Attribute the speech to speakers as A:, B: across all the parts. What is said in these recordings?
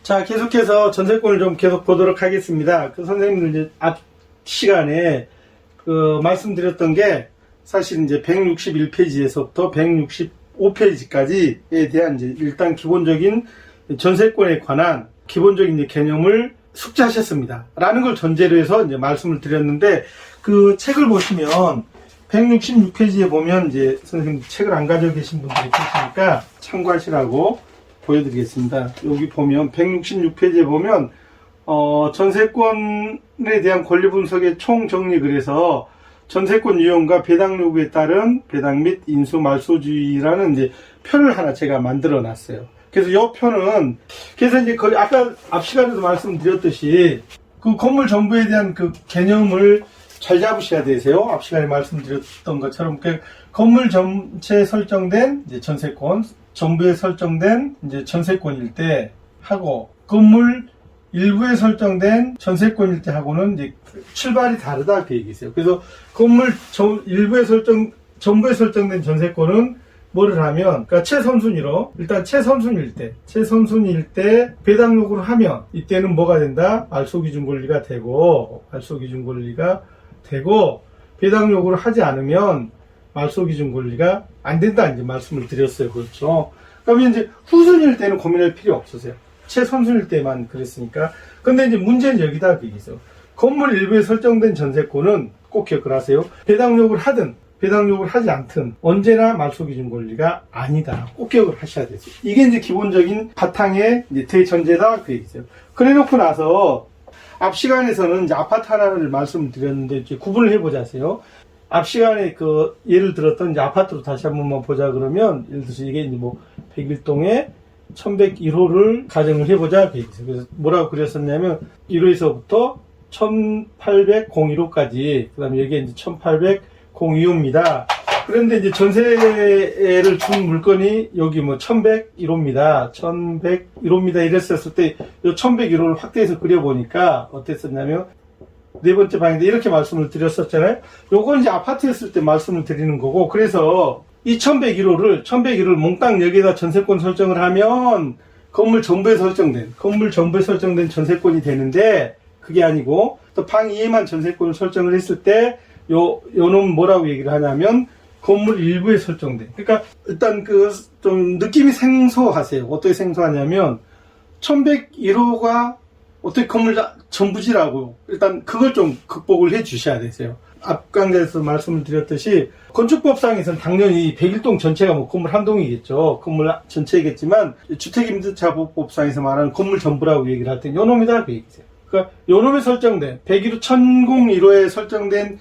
A: 자, 계속해서 전세권을 좀 계속 보도록 하겠습니다. 그 선생님들 이제 앞 시간에 말씀드렸던 게 사실 이제 161페이지에서부터 165페이지까지에 대한 이제 일단 기본적인 전세권에 관한 기본적인 이제 개념을 숙지하셨습니다. 라는 걸 전제로 해서 이제 말씀을 드렸는데, 그 책을 보시면 166페이지에 보면 이제 선생님 책을 안 가지고 계신 분들이 계시니까 참고하시라고 보여드리겠습니다. 여기 보면 166페이지에 보면 전세권에 대한 권리 분석의 총정리, 그래서 전세권 유형과 배당 요구에 따른 배당 및 인수 말소주의라는 이제 표를 하나 제가 만들어 놨어요. 그래서 이 표는, 그래서 이제 거의 아까 앞 시간에도 말씀드렸듯이 그 건물 전부에 대한 그 개념을 잘 잡으셔야 되세요. 앞 시간에 말씀드렸던 것처럼 그 건물 전체에 설정된 이제 전세권, 전부에 설정된 이제 전세권일 때 하고, 건물 일부에 설정된 전세권일 때 하고는 이제 출발이 다르다 그 얘기세요. 그래서 건물 일부에 전부에 설정된 전세권은 뭐를 하면, 그러니까 최선순위로 일단 최선순위일 때 배당 요구를 하면 이때는 뭐가 된다? 말소기준 권리가 되고, 배당 요구를 하지 않으면 말소기준 권리가 안 된다 이제 말씀을 드렸어요. 그렇죠? 그러면 이제 후순위일 때는 고민할 필요 없으세요. 최선순위일 때만 그랬으니까. 근데 이제 문제는 여기다 그 얘기죠. 건물 일부에 설정된 전세권은 꼭 기억을 하세요. 배당 요구를 하든 배당 요구를 하지 않든 언제나 말소기준 권리가 아니다. 꼭 기억을 하셔야 되죠. 이게 이제 기본적인 바탕의 이제 대전제다 그 얘기죠. 그래 놓고 나서 앞 시간에서는 이제 아파트 하나를 말씀드렸는데 이제 구분을 해보자세요. 앞 시간에 그 예를 들었던 이제 아파트로 다시 한 번만 보자 그러면, 예를 들어서 이게 이제 뭐 101동에 1101호를 가정을 해보자 그 얘기죠. 그래서 뭐라고 그렸었냐면 1호에서부터 1801호까지, 그 다음에 여기에 이제 1802호입니다. 그런데 이제 전세를 준 물건이 여기 뭐 1101호입니다. 1101호입니다. 이랬었을 때 이 1101호를 확대해서 그려보니까 어땠었냐면, 네 번째 방인데 이렇게 말씀을 드렸었잖아요. 요건 이제 아파트였을 때 말씀을 드리는 거고, 그래서 이 1101호를 몽땅 여기에다 전세권 설정을 하면 건물 전부에 설정된 전세권이 되는데, 그게 아니고 또 방 2에만 전세권을 설정을 했을 때 요놈 뭐라고 얘기를 하냐면 건물 일부에 설정된. 그러니까 일단 그 좀 느낌이 생소하세요. 어떻게 생소하냐면 1101호가 어떻게 건물 전부지라고, 일단 그걸 좀 극복을 해 주셔야 되세요. 앞 강좌에서 말씀을 드렸듯이 건축법상에서는 당연히 101동 전체가 뭐 건물 한 동이겠죠. 건물 전체이겠지만 주택임대차보호법상에서 말하는 건물 전부라고 얘기를 할 때 요놈이다 그 얘기세요. 그러니까 요놈에 설정된 1001호에 설정된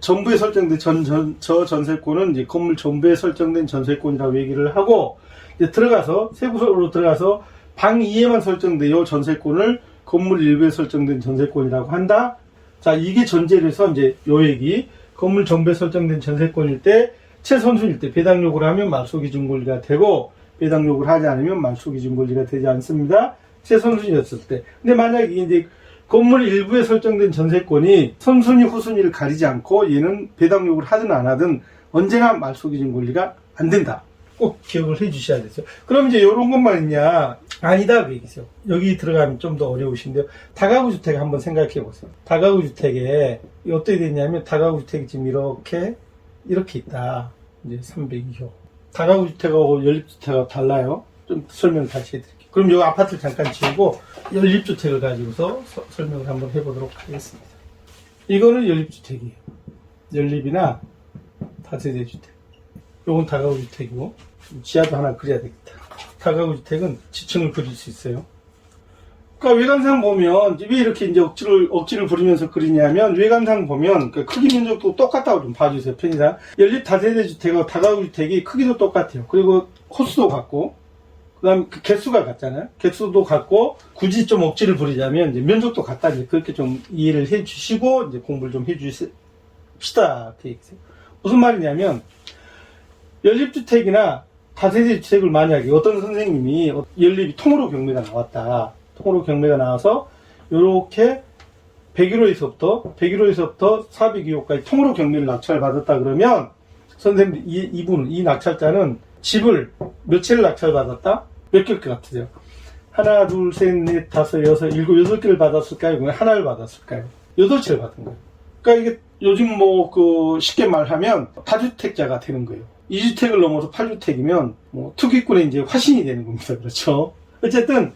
A: 전부에 설정된 저 전세권은 이제 건물 전부에 설정된 전세권이라고 얘기를 하고, 이제 들어가서 세부로 들어가서 방 2에만 설정된 요 전세권을 건물 일부에 설정된 전세권이라고 한다. 자, 이게 전제로 해서 이제 요 얘기, 건물 전부에 설정된 전세권일 때 최선순위일 때 배당 요구를 하면 말소기준 권리가 되고, 배당 요구를 하지 않으면 말소기준 권리가 되지 않습니다. 최선순위였을 때. 근데 만약에 이제 건물 일부에 설정된 전세권이 선순위 후순위를 가리지 않고 얘는 배당 요구를 하든 안 하든 언제나 말소기준 권리가 안 된다. 꼭 기억을 해 주셔야 되죠. 그럼 이제 요런 것만 있냐? 아니다 그 얘기죠. 여기 들어가면 좀 더 어려우신데요. 다가구 주택 한번 생각해 보세요. 다가구 주택에 어떻게 되냐면, 다가구 주택이 지금 이렇게 있다. 이제 302호. 다가구 주택하고 연립주택하고 달라요. 좀 설명 다시 해드릴게요. 그럼 요 아파트를 잠깐 지우고 연립주택을 가지고서 설명을 한번 해보도록 하겠습니다. 이거는 연립주택이에요. 연립이나 다세대 주택. 요건 다가구 주택이고, 지하도 하나 그려야 되겠다. 다가구 주택은 지층을 그릴 수 있어요. 그러니까 외관상 보면 왜 이렇게 이제 억지를 부리면서 그리냐면, 외관상 보면 그 크기 면적도 똑같다고 좀 봐주세요. 편의상 연립 다세대 주택하고 다가구 주택이 크기도 똑같아요. 그리고 호수도 같고, 그다음 그 개수가 같잖아요. 개수도 같고, 굳이 좀 억지를 부리자면 이제 면적도 같다. 이제 그렇게 좀 이해를 해주시고 이제 공부를 좀 해주십시다. 그 얘기세요. 무슨 말이냐면, 연립주택이나 다세대 주택을 만약에 어떤 선생님이 연립이 통으로 경매가 나왔다. 통으로 경매가 나와서 요렇게 101호에서부터 402호까지 통으로 경매를 낙찰을 받았다 그러면, 선생님 이 낙찰자는 집을 몇 채를 낙찰받았다? 몇 개일 것 같으세요? 하나, 둘, 셋, 넷, 다섯, 여섯, 일곱, 8개를 받았을까요? 그냥 하나를 받았을까요? 8채를 받은 거예요. 그러니까 이게 요즘 쉽게 말하면 다주택자가 되는 거예요. 2주택을 넘어서 8주택이면 투기꾼의 이제 화신이 되는 겁니다. 그렇죠? 어쨌든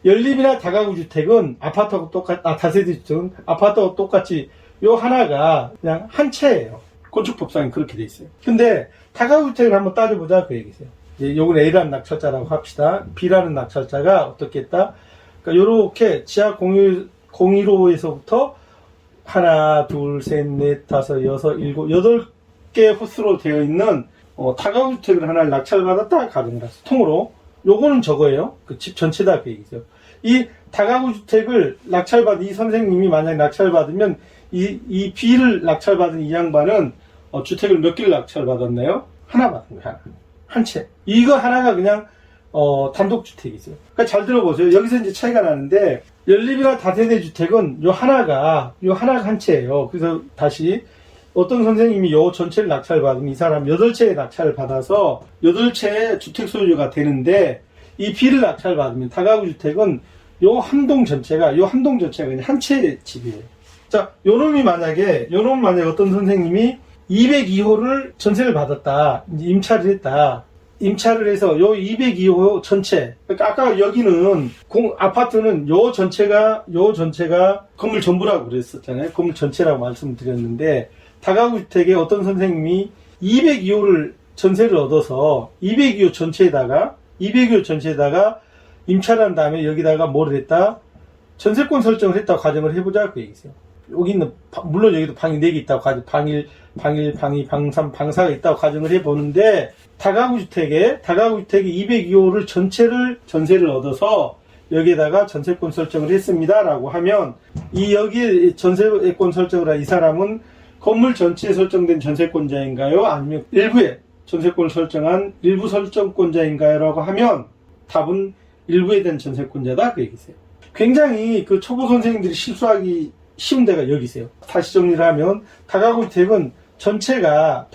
A: 연립이나 다가구 주택은 아파트하고 다세대 주택은 아파트하고 똑같이 요 하나가 그냥 한 채예요. 건축법상에 그렇게 돼 있어요. 근데 다가구 주택을 한번 따져보자 그 얘기세요. 요건 A라는 낙찰자라고 합시다. B라는 낙찰자가 어떻게 했다? 그러니까 요렇게 지하 01호에서부터 하나, 둘, 셋, 넷, 다섯, 여섯, 일곱, 8개 호수로 되어 있는 다가구 주택을 하나를 낙찰받았다 가정을 하세요. 통으로. 요거는 저거예요. 그 집 전체다 그 얘기죠. 이 다가구 주택을 이 선생님이 만약에 낙찰받으면 이 B를 낙찰받은 이 양반은 주택을 몇 개를 낙찰받았나요? 하나 받은 거야. 한 채. 이거 하나가 그냥 단독주택이죠. 그러니까 잘 들어보세요. 여기서 이제 차이가 나는데 연립이나 다세대 주택은 요 하나가 한 채예요. 그래서 다시 어떤 선생님이 요 전체를 낙찰받으면 이 사람 8채의 낙찰을 받아서 8채의 주택 소유주가 되는데 이 B를 낙찰받으면 다가구 주택은 요 한 동 전체가 그냥 한 채의 집이에요. 자, 요놈이 만약에 어떤 선생님이 202호를 전세를 받았다. 이제 임차를 했다. 임차를 해서 요 202호 전체. 그러니까 아까 여기는 아파트는 요 전체가 건물 전부라고 그랬었잖아요. 건물 전체라고 말씀드렸는데 다가구 주택에 어떤 선생님이 202호를 전세를 얻어서 202호 전체에다가 임차를 한 다음에 여기다가 뭐를 했다? 전세권 설정을 했다고 가정을 해보자 그 얘기세요. 여기는 물론 여기도 방이 4개 있다고 방 1, 방 2, 방 3, 방 4가 있다고 가정을 해보는데 다가구 주택에 202호를 전세를 얻어서 여기에다가 전세권 설정을 했습니다라고 하면 여기에 전세권 설정을 한 이 사람은 건물 전체에 설정된 전세권자인가요? 아니면 일부에 전세권을 설정한 일부 설정권자인가요? 라고 하면 답은 일부에 대한 전세권자다 그 얘기세요. 굉장히 그 초보 선생님들이 실수하기 쉬운 데가 여기세요. 다시 정리를 하면 다가구 주택은 전체가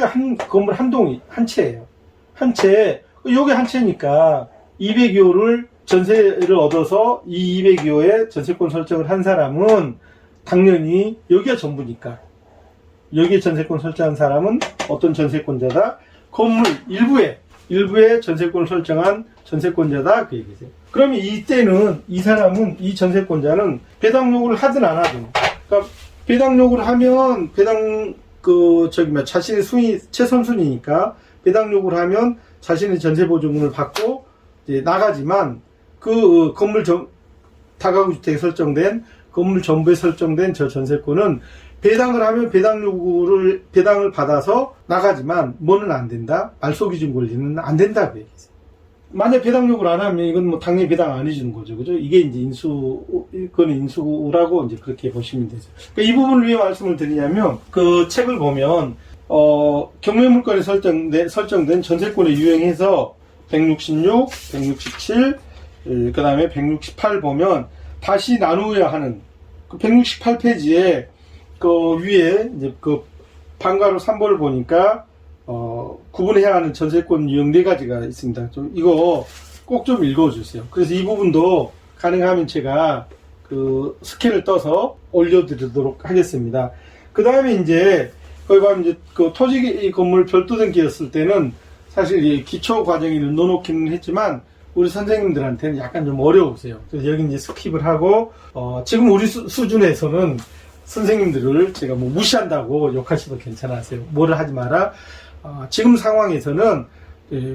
A: 한 건물 한 동이 한 채예요. 한 채에 요게 한 채니까 202호를 전세를 얻어서 이 202호에 전세권 설정을 한 사람은 당연히 여기가 전부니까 여기에 전세권 설정한 사람은 어떤 전세권자다? 건물 일부에 전세권을 설정한 전세권자다 그 얘기세요. 그러면 이때는 이 전세권자는 배당 요구를 하든 안 하든, 그러니까 배당 요구를 하면 자신의 순위 최선순위니까 배당 요구를 하면 자신의 전세 보증금을 받고 이제 나가지만 그 다가구 주택에 설정된 건물 전부에 설정된 저 전세권은 배당을 하면 배당을 받아서 나가지만 뭐는 안 된다? 말소기준 권리는 안 된다 그 얘기죠. 만약 배당 요구를 안 하면 이건 당연히 배당 안 해주는 거죠. 그죠? 이게 이제 인수라고 이제 그렇게 보시면 되죠. 그러니까 이 부분을 왜 말씀을 드리냐면 그 책을 보면 경매물건에 설정된 전세권에 유형해서 166, 167, 그 다음에 168 보면 다시 나누어야 하는 그 168페이지에 그 위에 이제 그 방가로 3번을 보니까 구분해야 하는 전세권 유형 4가지가 있습니다. 이거 꼭 좀 읽어주세요. 그래서 이 부분도 가능하면 제가 그 스캔을 떠서 올려드리도록 하겠습니다. 그 다음에 이제 거기 보면 이제 그 토지 건물 별도 등기였을 때는 사실 이 기초 과정에 넣어놓기는 했지만 우리 선생님들한테는 약간 좀 어려우세요. 그래서 여기 이제 스킵을 하고 지금 우리 수준에서는 선생님들을 제가 뭐 무시한다고 욕하셔도 괜찮으세요. 뭐를 하지 마라. 지금 상황에서는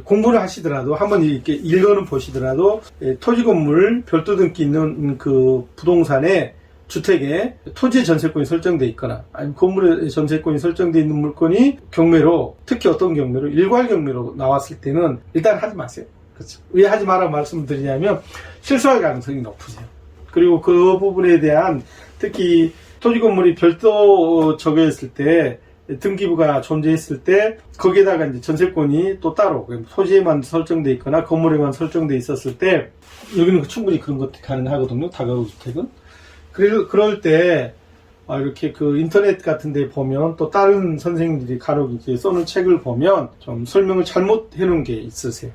A: 공부를 하시더라도 한번 이렇게 읽어는 보시더라도 토지 건물 별도 등기 있는 그 부동산에 주택에 토지 전세권이 설정되어 있거나 아니면 건물에 전세권이 설정되어 있는 물건이 경매로 특히 어떤 경매로 일괄 경매로 나왔을 때는 일단 하지 마세요. 그렇죠. 왜 하지 마라고 말씀을 드리냐면 실수할 가능성이 높으세요. 그리고 그 부분에 대한 특히 토지 건물이 별도 저거였을 때 등기부가 존재했을 때 거기에다가 이제 전세권이 또 따로 토지에만 설정돼 있거나 건물에만 설정돼 있었을 때 여기는 충분히 그런 것도 가능하거든요. 다가구 주택은. 그럴 때 이렇게 그 인터넷 같은 데 보면 또 다른 선생님들이 간혹 이제 써놓은 책을 보면 좀 설명을 잘못 해놓은 게 있으세요.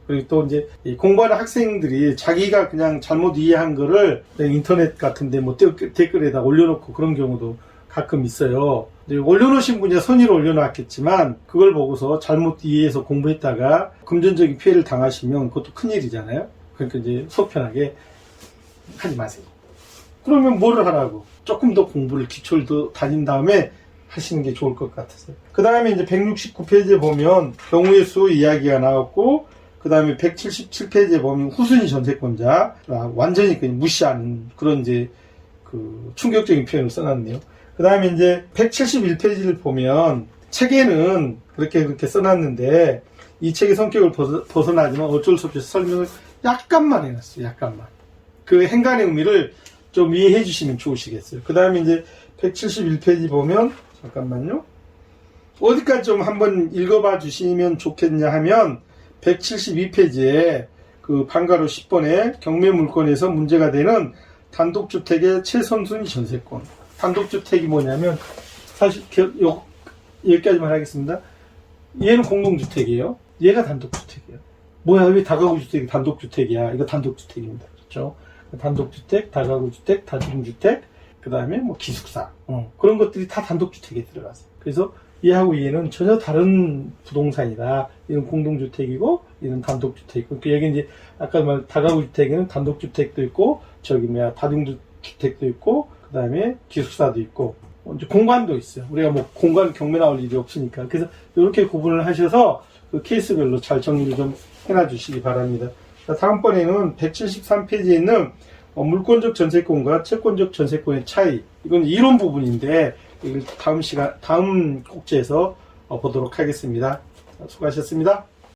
A: 그리고 또 이제 이 공부하는 학생들이 자기가 그냥 잘못 이해한 거를 인터넷 같은데 뭐 댓글에다 올려놓고 그런 경우도 가끔 있어요. 올려놓으신 분이 선의로 올려놨겠지만 그걸 보고서 잘못 이해해서 공부했다가 금전적인 피해를 당하시면 그것도 큰일이잖아요. 그러니까 이제 속편하게 하지 마세요. 그러면 뭐를 하라고? 조금 더 공부를 기초를 더 다진 다음에 하시는 게 좋을 것 같았어요. 그 다음에 이제 169페이지에 보면 경우의 수 이야기가 나왔고, 그 다음에 177페이지에 보면 후순위 전세권자, 완전히 그냥 무시하는 그런 이제 그 충격적인 표현을 써놨네요. 그 다음에 이제 171페이지를 보면 책에는 그렇게 써놨는데 이 책의 성격을 벗어나지만 어쩔 수 없이 설명을 약간만 해놨어요. 약간만. 그 행간의 의미를 좀 이해해 주시면 좋으시겠어요. 그 다음에 이제 171페이지 보면 잠깐만요. 어디까지 좀 한번 읽어봐 주시면 좋겠냐 하면 172페이지에 그 방가로 10번에 경매 물건에서 문제가 되는 단독주택의 최선순위 전세권. 단독주택이 뭐냐면 사실 여기까지만 하겠습니다. 얘는 공동주택이에요. 얘가 단독주택이에요. 뭐야, 왜 다가구주택이 단독주택이야? 이거 단독주택입니다. 그렇죠? 단독주택, 다가구주택, 다중주택, 그 다음에 뭐 기숙사, 그런 것들이 다 단독주택에 들어가서. 그래서 얘하고 얘는 전혀 다른 부동산이다. 얘는 공동주택이고, 얘는 단독주택이고. 그 여기 이제 아까 말 다가구주택에는 단독주택도 있고, 다중주택도 있고, 그 다음에 기숙사도 있고, 이제 공간도 있어요. 우리가 뭐 공간 경매 나올 일이 없으니까. 그래서 이렇게 구분을 하셔서 그 케이스별로 잘 정리를 좀 해놔 주시기 바랍니다. 다음번에는 173페이지에 있는 물권적 전세권과 채권적 전세권의 차이. 이건 이론 부분인데, 이걸 다음 꼭지에서 보도록 하겠습니다. 수고하셨습니다.